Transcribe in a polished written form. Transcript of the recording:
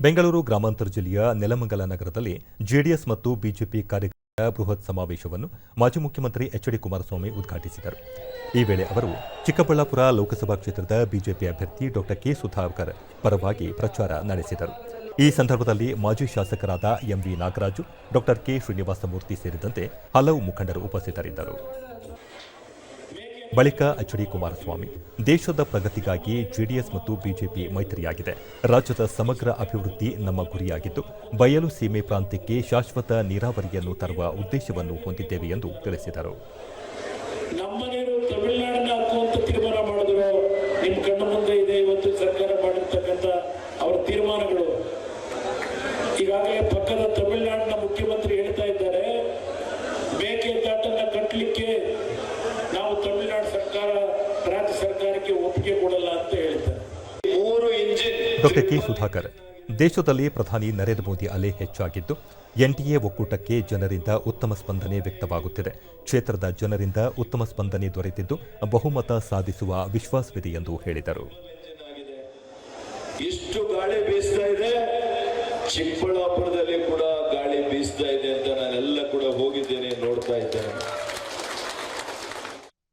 ಬೆಂಗಳೂರು ಗ್ರಾಮಾಂತರ ಜಿಲ್ಲೆಯ ನೆಲಮಂಗಲ ನಗರದಲ್ಲಿ ಜೆಡಿಎಸ್ ಮತ್ತು ಬಿಜೆಪಿ ಕಾರ್ಯಕರ್ತರ ಬೃಹತ್ ಸಮಾವೇಶವನ್ನು ಮಾಜಿ ಮುಖ್ಯಮಂತ್ರಿ ಎಚ್.ಡಿ. ಕುಮಾರಸ್ವಾಮಿ ಉದ್ಘಾಟಿಸಿದರು. ಈ ವೇಳೆ ಅವರು ಚಿಕ್ಕಬಳ್ಳಾಪುರ ಲೋಕಸಭಾ ಕ್ಷೇತ್ರದ ಬಿಜೆಪಿ ಅಭ್ಯರ್ಥಿ ಡಾ ಕೆ. ಸುಧಾಕರ್ ಪರವಾಗಿ ಪ್ರಚಾರ ನಡೆಸಿದರು. ಈ ಸಂದರ್ಭದಲ್ಲಿ ಮಾಜಿ ಶಾಸಕರಾದ ಎಂವಿ ನಾಗರಾಜು, ಡಾ ಕೆ. ಶ್ರೀನಿವಾಸಮೂರ್ತಿ ಸೇರಿದಂತೆ ಹಲವು ಮುಖಂಡರು ಉಪಸ್ಥಿತರಿದ್ದರು. ಬಳಿಕ ಎಚ್.ಡಿ. ಕುಮಾರಸ್ವಾಮಿ, ದೇಶದ ಪ್ರಗತಿಗಾಗಿ ಜೆಡಿಎಸ್ ಮತ್ತು ಬಿಜೆಪಿ ಮೈತ್ರಿಯಾಗಿದೆ. ರಾಜ್ಯದ ಸಮಗ್ರ ಅಭಿವೃದ್ಧಿ ನಮ್ಮ ಗುರಿಯಾಗಿದ್ದು, ಬಯಲು ಸೀಮೆ ಪ್ರಾಂತ್ಯಕ್ಕೆ ಶಾಶ್ವತ ನೀರಾವರಿಯನ್ನು ತರುವ ಉದ್ದೇಶವನ್ನು ಹೊಂದಿದ್ದೇವೆ ಎಂದು ತಿಳಿಸಿದರು. ನಮ್ಮನೇನು ತಮಿಳುನಾಡನ್ನ ಹಾಕುವಂತ ತೀರ್ಮಾನ ಮಾಡಿದ್ರು. ನಿಮ್ಮ ಕಣ್ಣ ಮುಂದೆ ಇದೆ ಇವತ್ತು ಸರ್ಕಾರ ಮಾಡಿರ್ತಕ್ಕಂಥ ಅವರ ತೀರ್ಮಾನಗಳು. ಈಗಾಗಲೇ ಪಕ್ಕದ ತಮಿಳುನಾಡಿನ ಮುಖ್ಯಮಂತ್ರಿ ಹೇಳ್ತಾ ಇದ್ದಾರೆ, ಮೇಕೆದಾಟನ್ನ ಕಟ್ಟಲಿಕ್ಕೆ ನಾವು ತಮಿಳುನಾಡು ಸರ್ಕಾರ ರಾಜ್ಯ ಸರ್ಕಾರಕ್ಕೆ ಒಪ್ಪಿಗೆ ಕೊಡಲ್ಲ ಅಂತ ಹೇಳಿದ್ದಾರೆ. 3 ಇಂಜಿನ್. ಡಾ ಕೆ. ಸುಧಾಕರ್, ದೇಶದಲ್ಲಿ ಪ್ರಧಾನಿ ನರೇಂದ್ರ ಮೋದಿ ಅಲೆ ಹೆಚ್ಚಾಗಿದ್ದು, ಎನ್ಡಿಎ ಒಕ್ಕೂಟಕ್ಕೆ ಜನರಿಂದ ಉತ್ತಮ ಸ್ಪಂದನೆ ವ್ಯಕ್ತವಾಗುತ್ತಿದೆ. ಕ್ಷೇತ್ರದ ಜನರಿಂದ ಉತ್ತಮ ಸ್ಪಂದನೆ ದೊರೆತಿದ್ದು, ಬಹುಮತ ಸಾಧಿಸುವ ವಿಶ್ವಾಸವಿದೆ ಎಂದು ಹೇಳಿದರು. ಇಷ್ಟು ಗಾಳಿ ಬೀಸ್ತಾ ಇದೆ. ಚಿಕ್ಕಬಳ್ಳಾಪುರದಲ್ಲಿ